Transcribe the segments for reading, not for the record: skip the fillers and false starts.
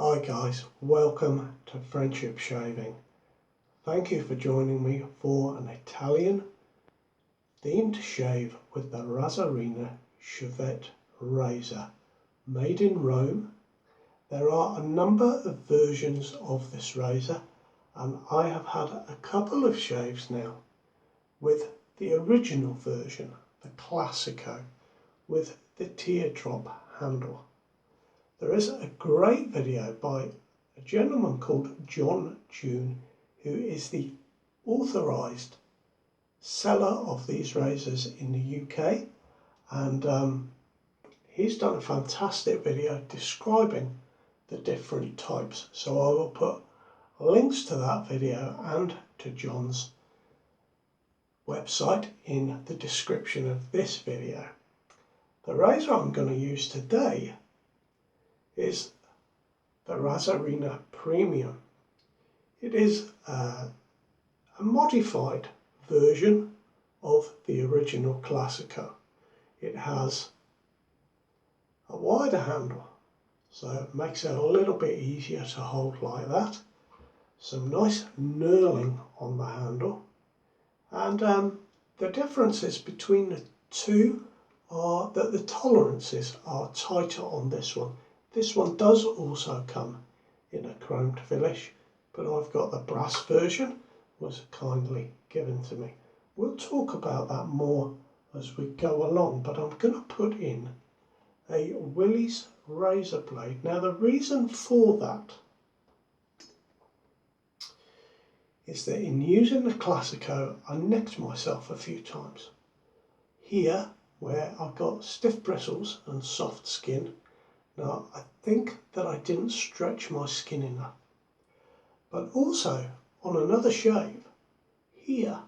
Hi guys, welcome to Friendship Shaving. Thank you for joining me for an Italian themed shave with the Razorine Shavette razor. Made in Rome. There are a number of versions of this razor and I have had a couple of shaves now with the original version, the Classico, with the teardrop handle. There is a great video by a gentleman called John June, who is the authorised seller of these razors in the UK, and he's done a fantastic video describing the different types. So I will put links to that video and to John's website in the description of this video. The razor I'm going to use today is the Razorine Premium. It is a modified version of the original Classico. It has a wider handle, so it makes it a little bit easier to hold like that. Some nice knurling on the handle, and the differences between the two are that the tolerances are tighter on this one. This one does also come in a chromed finish, but I've got the brass version, was kindly given to me. We'll talk about that more as we go along, but I'm going to put in a Willys razor blade. Now the reason for that is that in using the Classico I nicked myself a few times. Here, where I've got stiff bristles and soft skin, now I think that I didn't stretch my skin enough. But also on another shave, here,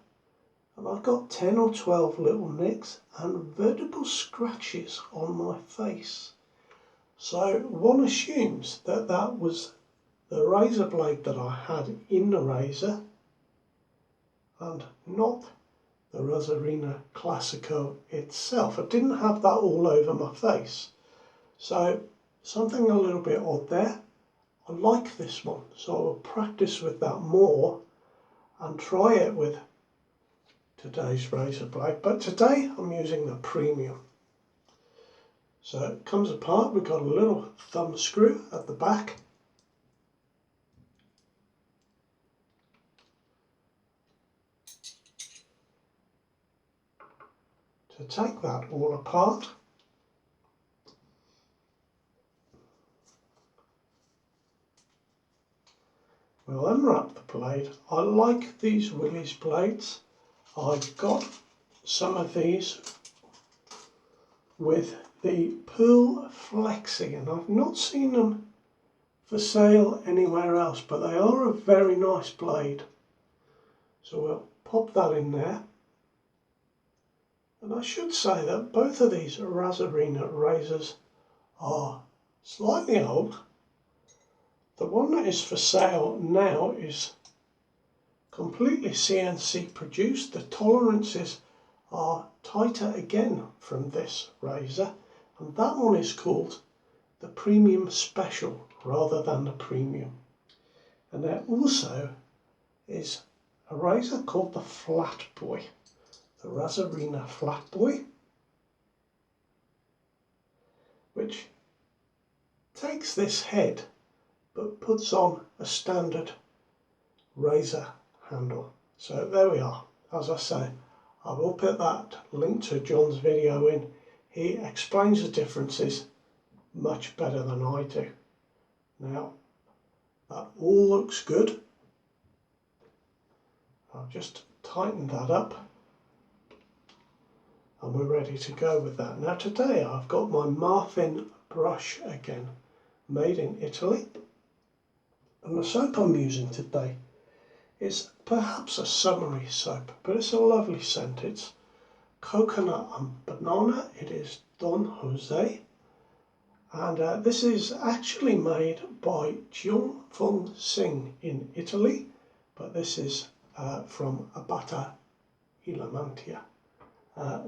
and I've got 10 or 12 little nicks and vertical scratches on my face. So one assumes that that was the razor blade that I had in the razor and not the Razorine Classico itself. I didn't have that all over my face. So something a little bit odd there. I like this one, so I will practice with that more and try it with today's razor blade. But today I'm using the Premium. So it comes apart. We've got a little thumb screw at the back. To take that all apart, we'll unwrap the blade. I like these Willys blades. I've got some of these with the Pearl Flexi, and I've not seen them for sale anywhere else, but they are a very nice blade. So we'll pop that in there. And I should say that both of these Razorine razors are slightly old. The one that is for sale now is completely CNC produced. The tolerances are tighter again from this razor, and that one is called the Premium Special rather than the Premium. And there also is a razor called the Flat Boy, the Razorine Flat Boy, which takes this head but puts on a standard razor handle. So there we are. As I say, I will put that link to John's video in. He explains the differences much better than I do. Now, that all looks good. I've just tightened that up and we're ready to go with that. Now today I've got my Marfin brush again, made in Italy. And the soap I'm using today is perhaps a summery soap, but it's a lovely scent. It's coconut and banana. It is Don Jose. And this is actually made by Jiong Fung Sing in Italy, but this is from Abata Ilamantia.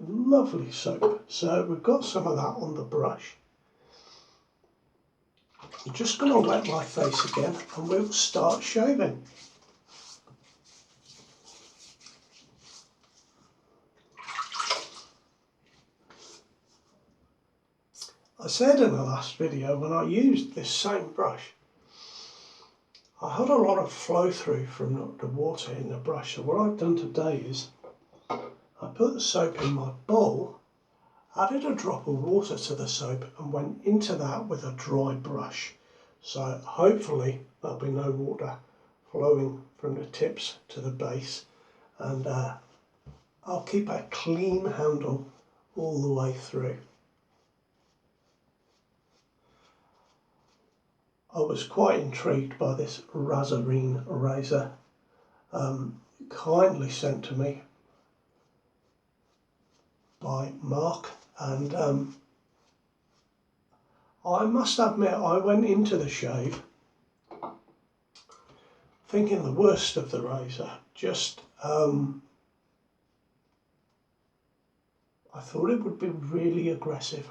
Lovely soap. So we've got some of that on the brush. I'm just going to wet my face again and we'll start shaving. I said in the last video when I used this same brush, I had a lot of flow through from the water in the brush. So what I've done today is I put the soap in my bowl, added a drop of water to the soap and went into that with a dry brush. So hopefully there'll be no water flowing from the tips to the base, and I'll keep a clean handle all the way through. I was quite intrigued by this Razorine razor, kindly sent to me by Mark, and I must admit I went into the shave thinking the worst of the razor. Just I thought it would be really aggressive.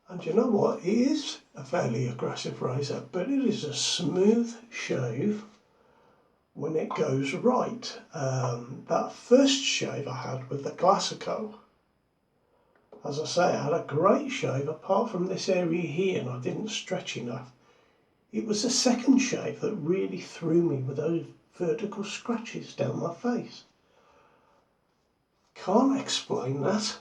And you know what, it is a fairly aggressive razor, but it is a smooth shave when it goes right. That first shave I had with the Classico, as I say, I had a great shave apart from this area here, and I didn't stretch enough. It was the second shave that really threw me with those vertical scratches down my face. Can't explain that.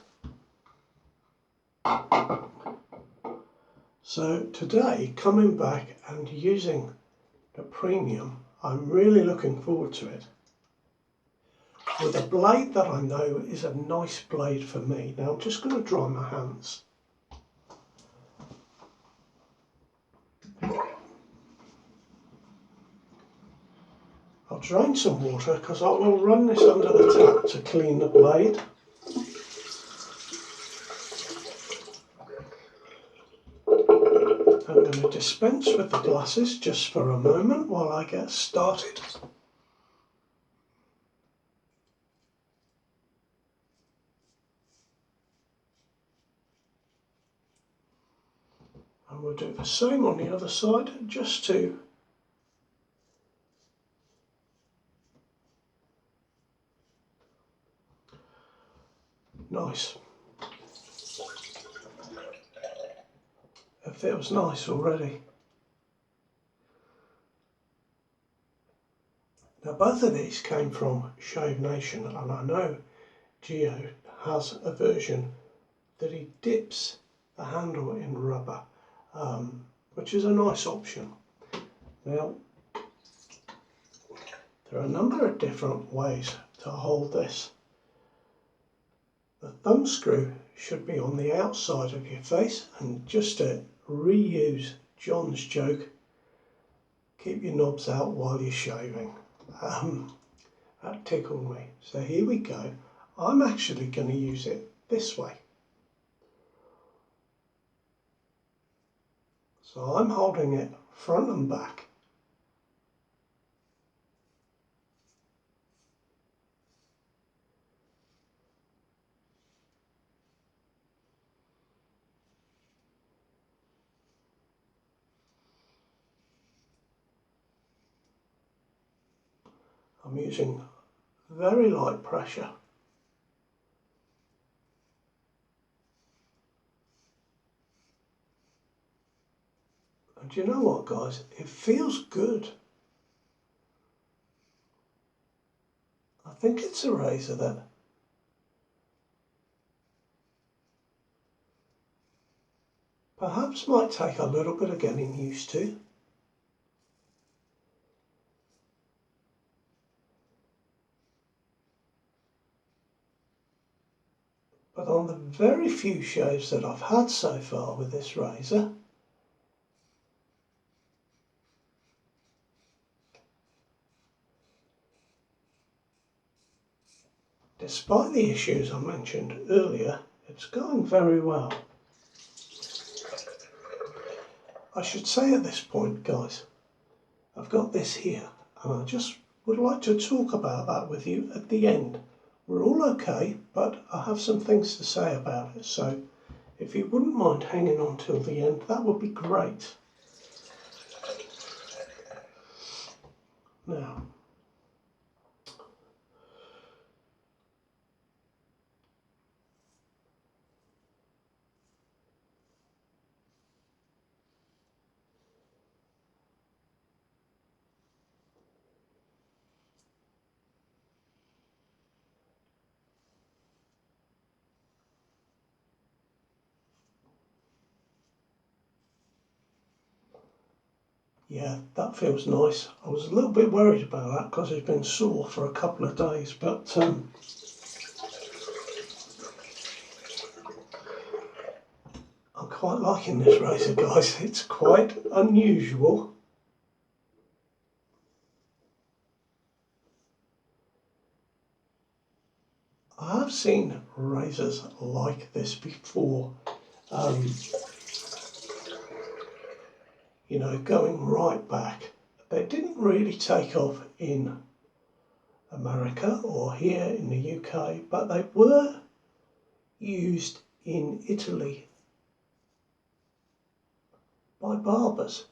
So today, coming back and using the Premium, I'm really looking forward to it. With a blade that I know is a nice blade for me. Now I'm just going to dry my hands. I'll drain some water because I will run this under the tap to clean the blade. I'm going to dispense with the glasses just for a moment while I get started. And we'll do the same on the other side, just to nice. It feels nice already. Now both of these came from Shave Nation, and I know Geo has a version that he dips the handle in rubber, which is a nice option. Now there are a number of different ways to hold this. The thumb screw should be on the outside of your face, and just to reuse John's joke, keep your knobs out while you're shaving. That tickled me. So here we go. I'm actually going to use it this way. So I'm holding it front and back. I'm using very light pressure. And you know what, guys? It feels good. I think it's a razor that perhaps might take a little bit of getting used to. But on the very few shaves that I've had so far with this razor, despite the issues I mentioned earlier, it's going very well. I should say at this point, guys, I've got this here, and I just would like to talk about that with you at the end We're all okay, but I have some things to say about it, so if you wouldn't mind hanging on till the end, that would be great. Now, yeah, that feels nice. I was a little bit worried about that because it's been sore for a couple of days, but I'm quite liking this razor, guys. It's quite unusual. I have seen razors like this before, you know, going right back. They didn't really take off in America or here in the UK, but they were used in Italy by barbers.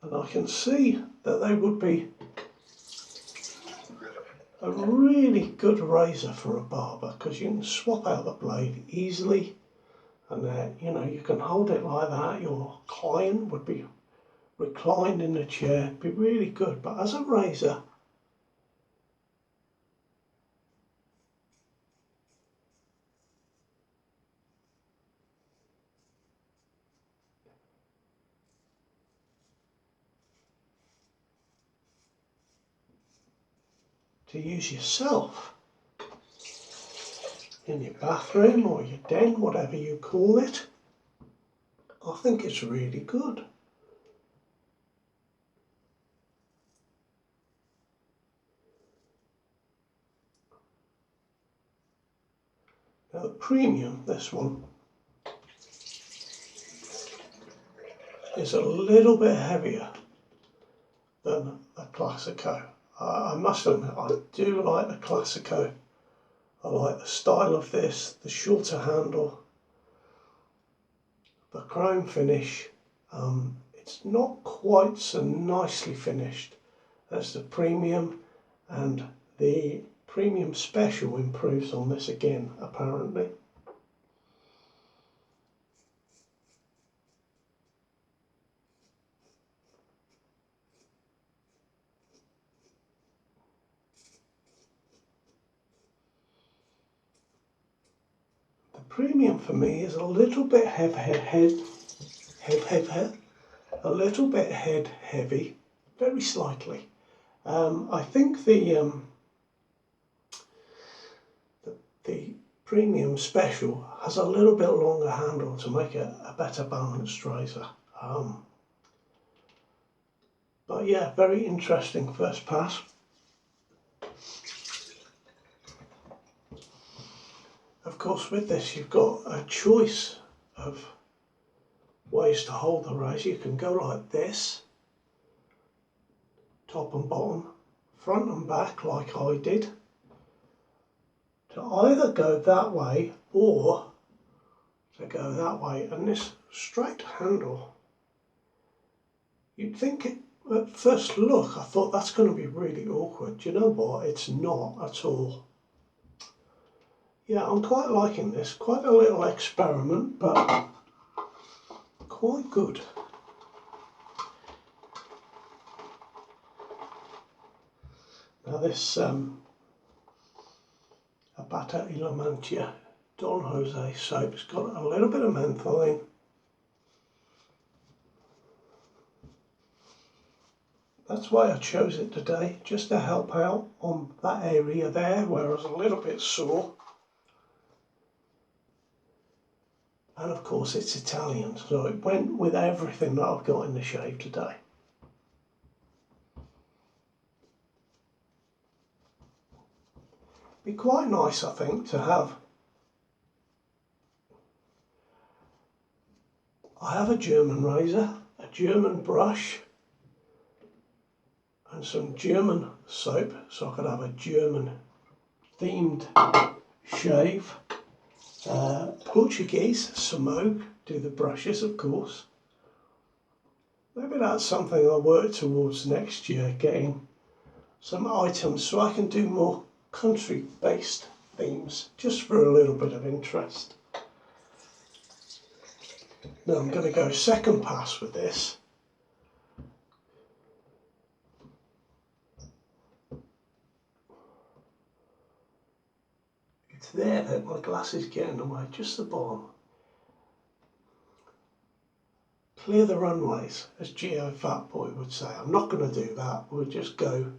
And I can see that they would be a really good razor for a barber because you can swap out the blade easily, and you know, you can hold it like that. Your client would be reclined in the chair, be really good. But as a razor, to use yourself in your bathroom or your den, whatever you call it, I think it's really good. Now the premium, this one, is a little bit heavier than the Classico. I must admit, I do like the Classico. I like the style of this, the shorter handle, the chrome finish. It's not quite so nicely finished as the premium, and the premium special improves on this again, apparently. The premium for me is a little bit a little bit head heavy, very slightly. I think the premium special has a little bit longer handle to make it a better balanced razor. But yeah, very interesting first pass. Of course, with this you've got a choice of ways to hold the razor. You can go like this, top and bottom, front and back like I did, to either go that way or to go that way. And this straight handle, you'd think it, at first look, I thought that's going to be really awkward. Do you know what? It's not at all. Yeah, I'm quite liking this. Quite a little experiment, but quite good. Now this Abata y La Mancha Don Jose soap, it's got a little bit of menthol in. That's why I chose it today, just to help out on that area there where I was a little bit sore. And of course it's Italian, so it went with everything that I've got in the shave today. Be quite nice, I think, to have. I have a German razor, a German brush, and some German soap, so I could have a German themed shave. Portuguese smoke, do the brushes, of course. Maybe that's something I'll work towards next year, getting some items so I can do more country-based themes, just for a little bit of interest. Now I'm going to go second pass with this. It's there that my glass is getting away, just the bottom. Clear the runways, as Geo Fatboy would say. I'm not going to do that, we'll just go.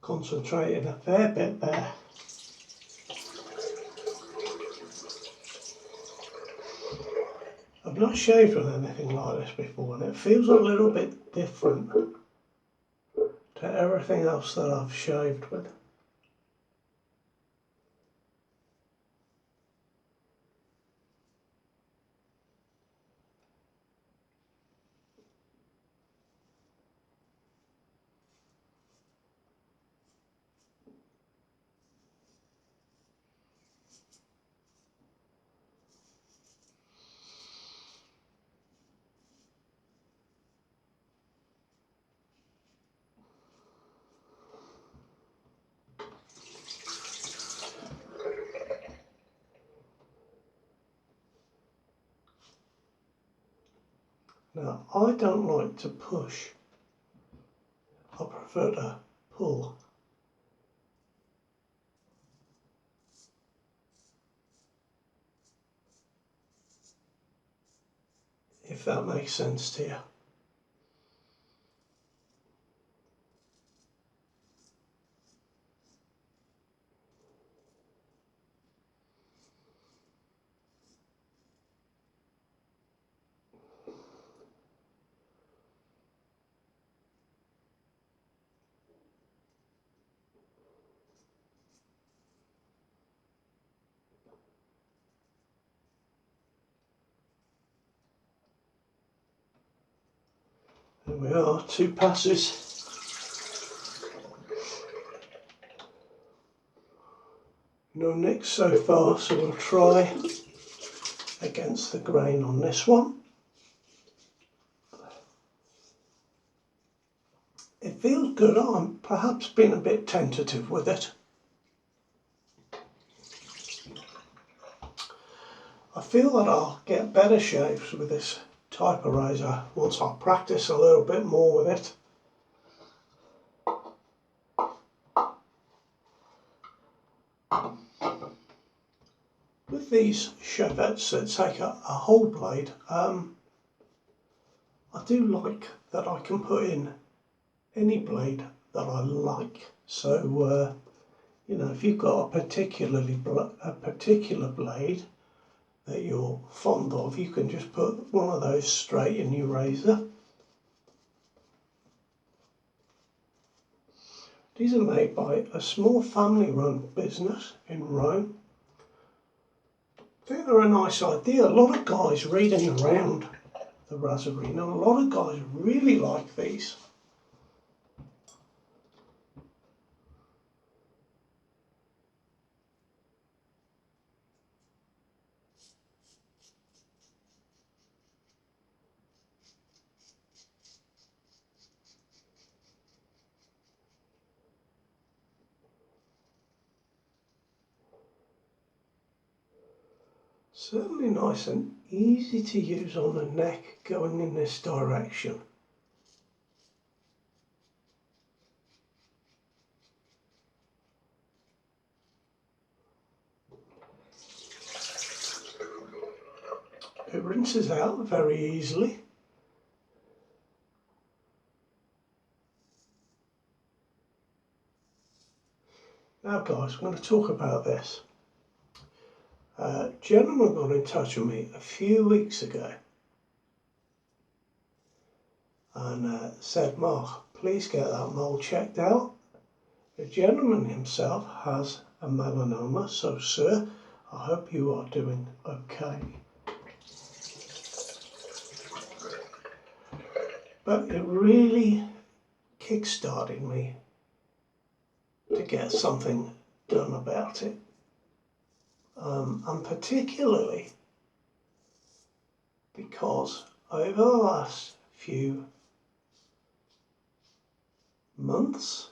Concentrating a fair bit there. I've not shaved with anything like this before, and it feels a little bit different to everything else that I've shaved with. Now, I don't like to push, I prefer to pull. If that makes sense to you. There we are, 2 passes. No nicks so far, so we'll try against the grain on this one. It feels good. I'm perhaps been a bit tentative with it. I feel that I'll get better shaves with this type of razor once I practice a little bit more with it. With these Shavettes that take a whole blade, I do like that I can put in any blade that I like. So, you know, if you've got a particular blade that you're fond of, you can just put one of those straight in your razor. These are made by a small family-run business in Rome. I think they're a nice idea. A lot of guys reading around the Razorine, and a lot of guys really like these. Certainly nice and easy to use on the neck going in this direction. It rinses out very easily. Now guys, I'm going to talk about this. A gentleman got in touch with me a few weeks ago and said, Mark, please get that mole checked out. The gentleman himself has a melanoma, so sir, I hope you are doing okay. But it really kick-started me to get something done about it. And particularly because over the last few months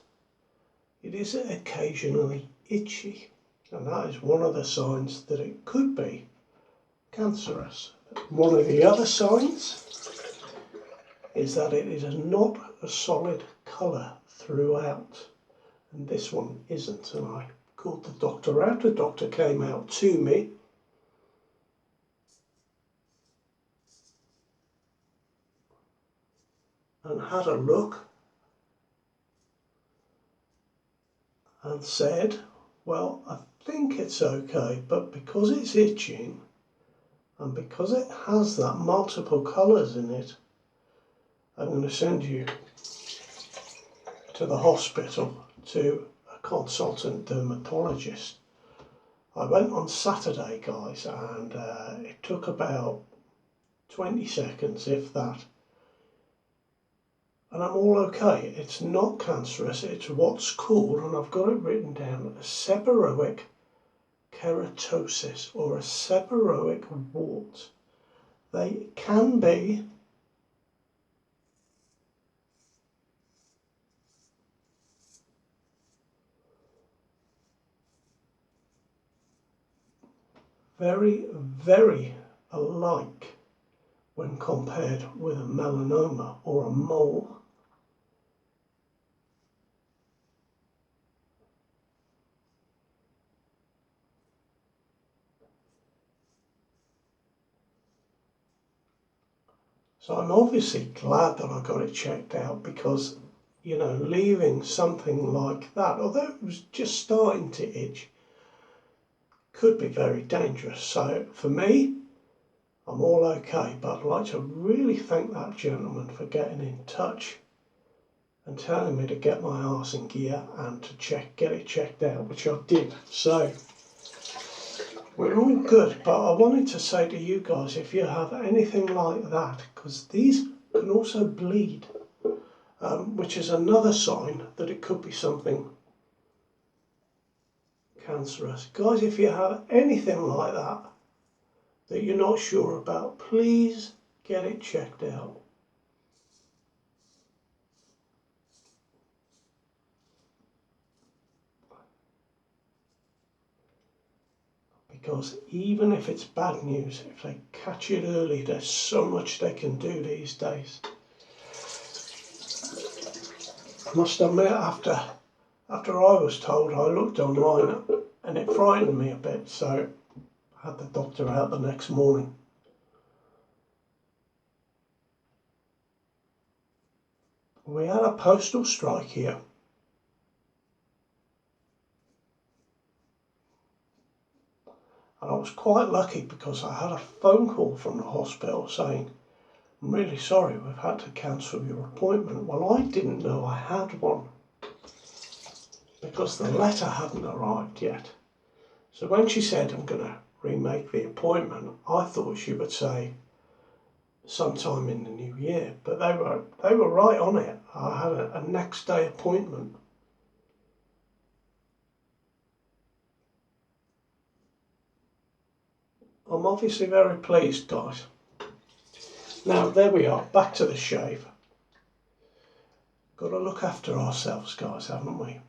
it is occasionally itchy, and that is one of the signs that it could be cancerous. One of the other signs is that it is not a solid colour throughout, and this one isn't, and I called the doctor out. The doctor came out to me and had a look and said, well, I think it's okay, but because it's itching and because it has that multiple colours in it, I'm going to send you to the hospital to a consultant dermatologist. I went on Saturday, guys, and it took about 20 seconds, if that, and I'm all okay. It's not cancerous, it's what's called, and I've got it written down, a seborrheic keratosis or a seborrheic wart. They can be very, very alike when compared with a melanoma or a mole. So I'm obviously glad that I got it checked out, because, you know, leaving something like that, although it was just starting to itch, could be very dangerous. So for me, I'm all okay, but I'd like to really thank that gentleman for getting in touch and telling me to get my arse in gear and to get it checked out, which I did. So we're all good, but I wanted to say to you guys, if you have anything like that, because these can also bleed, which is another sign that it could be something cancerous. Guys, if you have anything like that that you're not sure about, please get it checked out. Because even if it's bad news, if they catch it early, there's so much they can do these days. I must admit, after I was told, I looked online and it frightened me a bit, so I had the doctor out the next morning. We had a postal strike here. And I was quite lucky because I had a phone call from the hospital saying, I'm really sorry, we've had to cancel your appointment. Well, I didn't know I had one because the letter hadn't arrived yet. So when she said I'm going to remake the appointment, I thought she would say, sometime in the new year, but they were right on it. I had a next day appointment. I'm obviously very pleased, guys. Now there we are, back to the shave. Got to look after ourselves, guys, haven't we?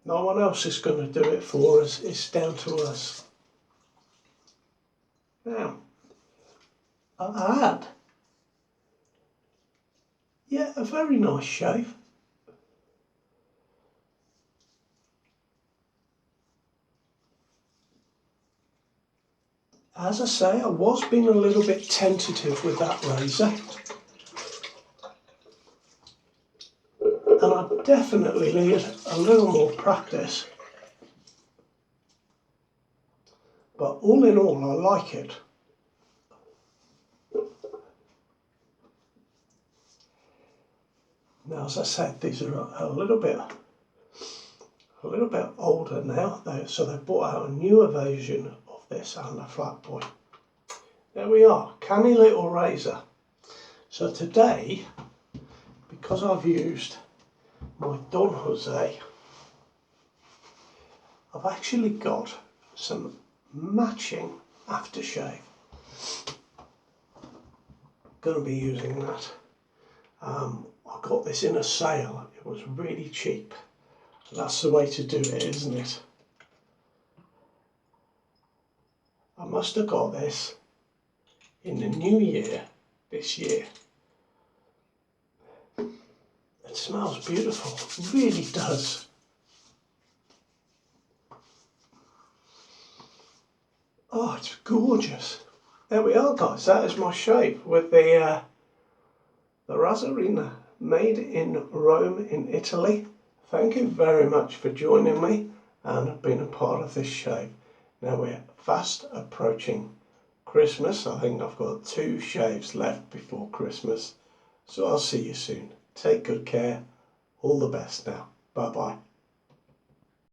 No one else is going to do it for us, it's down to us. Now, I had, yeah, a very nice shave. As I say, I was being a little bit tentative with that razor. And I definitely need a little more practice. But all in all, I like it. Now, as I said, these are a little bit older now, so they brought out a newer version of this and a flat point. There we are, canny little razor. So today, because I've used my Don Jose, I've actually got some matching aftershave. Going to be using that. I got this in a sale, it was really cheap. That's the way to do it, isn't it? I must have got this in the new year, this year. It smells beautiful, it really does. Oh, it's gorgeous. There we are, guys, that is my shave with the Razorine, made in Rome in Italy. Thank you very much for joining me and being a part of this shave. Now we're fast approaching Christmas. I think I've got 2 shaves left before Christmas. So I'll see you soon. Take good care. All the best now. Bye bye.